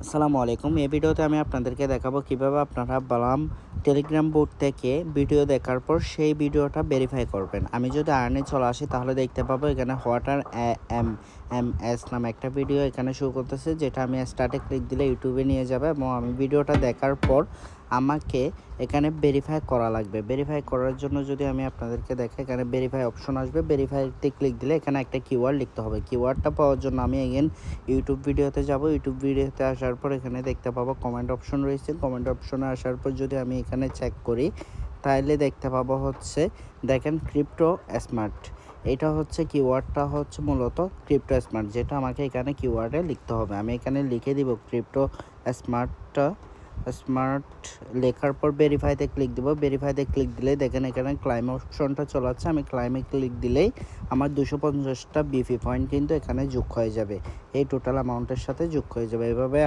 আসসালামু আলাইকুম। এই ভিডিওতে আমি আপনাদেরকে দেখাবো কিভাবে আপনারা বালাম টেলিগ্রাম বোট থেকে ভিডিও দেখার পর সেই ভিডিওটা ভেরিফাই করবেন। আমি যদি আর্নে চলে আসি তাহলে দেখতে পাবো এখানে হোয়াটার এম এম এস নামে একটা ভিডিও এখানে শো করতেছে, যেটা আমি স্টার্টে ক্লিক দিলে ইউটিউবে নিয়ে যাবে এবং আমি ভিডিওটা দেখার পর আমাকে এখানে ভেরিফাই করা লাগবে। ভেরিফাই করার জন্য যদি আমি আপনাদেরকে দেখাই, এখানে ভেরিফাই অপশন আসবে। ভেরিফাইতে ক্লিক দিলে এখানে একটা কিওয়ার্ড লিখতে হবে। কিওয়ার্ডটা পাওয়ার জন্য আমি এগেন ইউটিউব ভিডিওতে যাব। ইউটিউব ভিডিওতে আসার পর এখানে দেখতে পাবো কমেন্ট অপশন রয়েছে। কমেন্ট অপশনে আসার পর যদি আমি এখানে চেক করি তাহলে দেখতে পাবো হচ্ছে দেখেন ক্রিপ্টো স্মার্ট। এটা হচ্ছে কিওয়ার্ডটা হচ্ছে মূলত ক্রিপ্টো স্মার্ট, যেটা আমাকে এখানে কিওয়ার্ডে লিখতে হবে। আমি এখানে লিখে দিব ক্রিপ্টো স্মার্টটা। স্মার্ট লেখার পর ভেরিফাইতে ক্লিক দেবো। ভেরিফাইতে ক্লিক দিলে দেখেন এখানে ক্লাইম অপশনটা চলে আসছে। আমি ক্লাইমে ক্লিক দিলেই আমার 250টা বিপি পয়েন্ট কিন্তু এখানে যোগ হয়ে যাবে, এই টোটাল অ্যামাউন্টের সাথে যোগ হয়ে যাবে। এভাবে